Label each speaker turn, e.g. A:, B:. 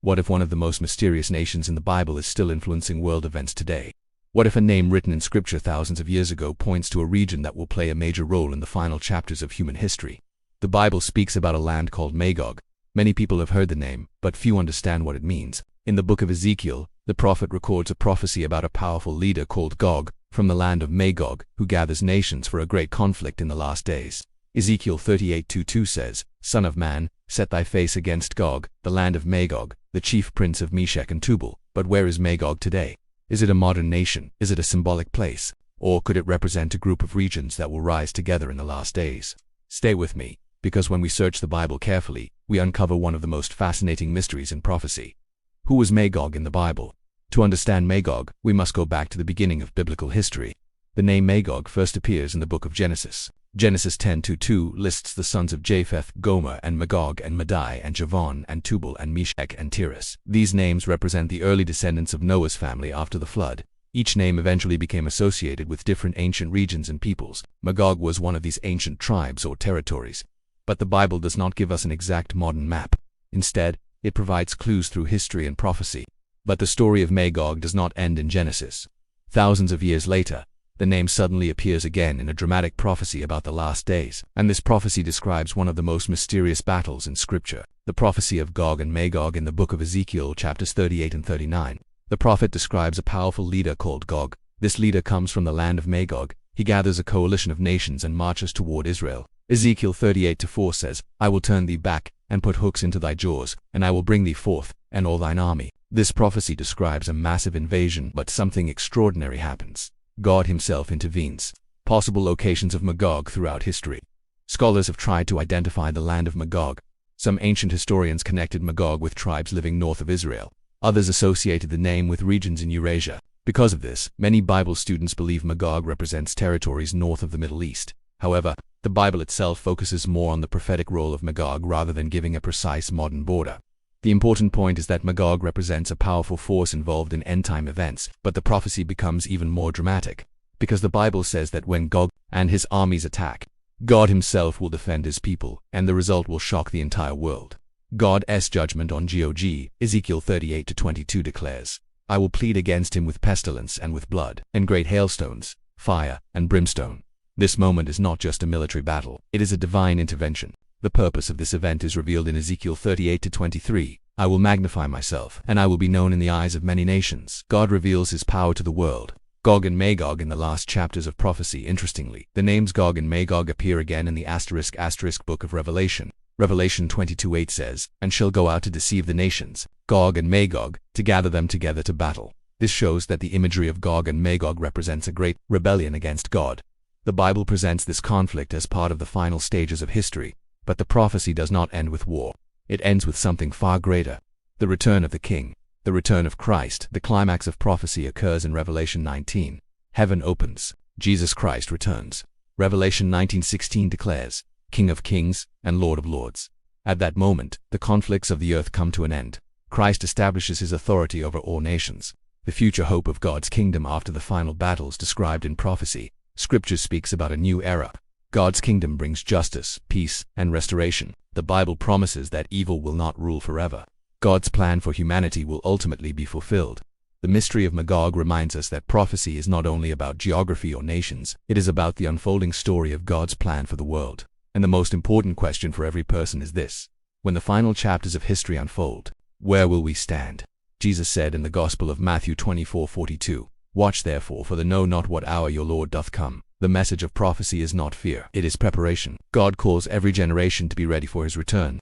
A: What if one of the most mysterious nations in the Bible is still influencing world events today? What if a name written in Scripture thousands of years ago points to a region that will play a major role in the final chapters of human history? The Bible speaks about a land called Magog. Many people have heard the name, but few understand what it means. In the book of Ezekiel, the prophet records a prophecy about a powerful leader called Gog, from the land of Magog, who gathers nations for a great conflict in the last days. Ezekiel 38:2 says, "Son of man, set thy face against Gog, the land of Magog, the chief prince of Meshech and Tubal." But where is Magog today? Is it a modern nation? Is it a symbolic place? Or could it represent a group of regions that will rise together in the last days? Stay with me, because when we search the Bible carefully, we uncover one of the most fascinating mysteries in prophecy. Who was Magog in the Bible? To understand Magog, we must go back to the beginning of biblical history. The name Magog first appears in the book of Genesis. Genesis 10:2 lists the sons of Japheth, Gomer, and Magog, and Madai, and Javan, and Tubal, and Meshech, and Tiras. These names represent the early descendants of Noah's family after the flood. Each name eventually became associated with different ancient regions and peoples. Magog was one of these ancient tribes or territories. But the Bible does not give us an exact modern map. Instead, it provides clues through history and prophecy. But the story of Magog does not end in Genesis. Thousands of years later, the name suddenly appears again in a dramatic prophecy about the last days, and this prophecy describes one of the most mysterious battles in Scripture, the prophecy of Gog and Magog in the book of Ezekiel chapters 38 and 39. The prophet describes a powerful leader called Gog. This leader comes from the land of Magog. He gathers a coalition of nations and marches toward Israel. Ezekiel 38:4 says, "I will turn thee back, and put hooks into thy jaws, and I will bring thee forth, and all thine army." This prophecy describes a massive invasion, but something extraordinary happens. God himself intervenes. Possible locations of Magog throughout history. Scholars have tried to identify the land of Magog. Some ancient historians connected Magog with tribes living north of Israel. Others associated the name with regions in Eurasia. Because of this, many Bible students believe Magog represents territories north of the Middle East. However, the Bible itself focuses more on the prophetic role of Magog rather than giving a precise modern border. The important point is that Magog represents a powerful force involved in end-time events, but the prophecy becomes even more dramatic, because the Bible says that when Gog and his armies attack, God himself will defend his people, and the result will shock the entire world. God's judgment on Gog, Ezekiel 38:22 declares, "I will plead against him with pestilence and with blood, and great hailstones, fire, and brimstone." This moment is not just a military battle, it is a divine intervention. The purpose of this event is revealed in Ezekiel 38:23. "I will magnify myself, and I will be known in the eyes of many nations." God reveals his power to the world. Gog and Magog in the last chapters of prophecy. Interestingly, the names Gog and Magog appear again in the ** book of Revelation. Revelation 22:8 says, "And shall go out to deceive the nations, Gog and Magog, to gather them together to battle." This shows that the imagery of Gog and Magog represents a great rebellion against God. The Bible presents this conflict as part of the final stages of history. But the prophecy does not end with war. It ends with something far greater. The return of the King. The return of Christ. The climax of prophecy occurs in Revelation 19. Heaven opens. Jesus Christ returns. Revelation 19:16 declares, "King of kings and Lord of lords." At that moment, the conflicts of the earth come to an end. Christ establishes his authority over all nations. The future hope of God's kingdom after the final battles described in prophecy. Scripture speaks about a new era. God's kingdom brings justice, peace, and restoration. The Bible promises that evil will not rule forever. God's plan for humanity will ultimately be fulfilled. The mystery of Magog reminds us that prophecy is not only about geography or nations, it is about the unfolding story of God's plan for the world. And the most important question for every person is this: when the final chapters of history unfold, where will we stand? Jesus said in the Gospel of Matthew 24:42, "Watch therefore, for they know not what hour your Lord doth come." The message of prophecy is not fear, it is preparation. God calls every generation to be ready for his return.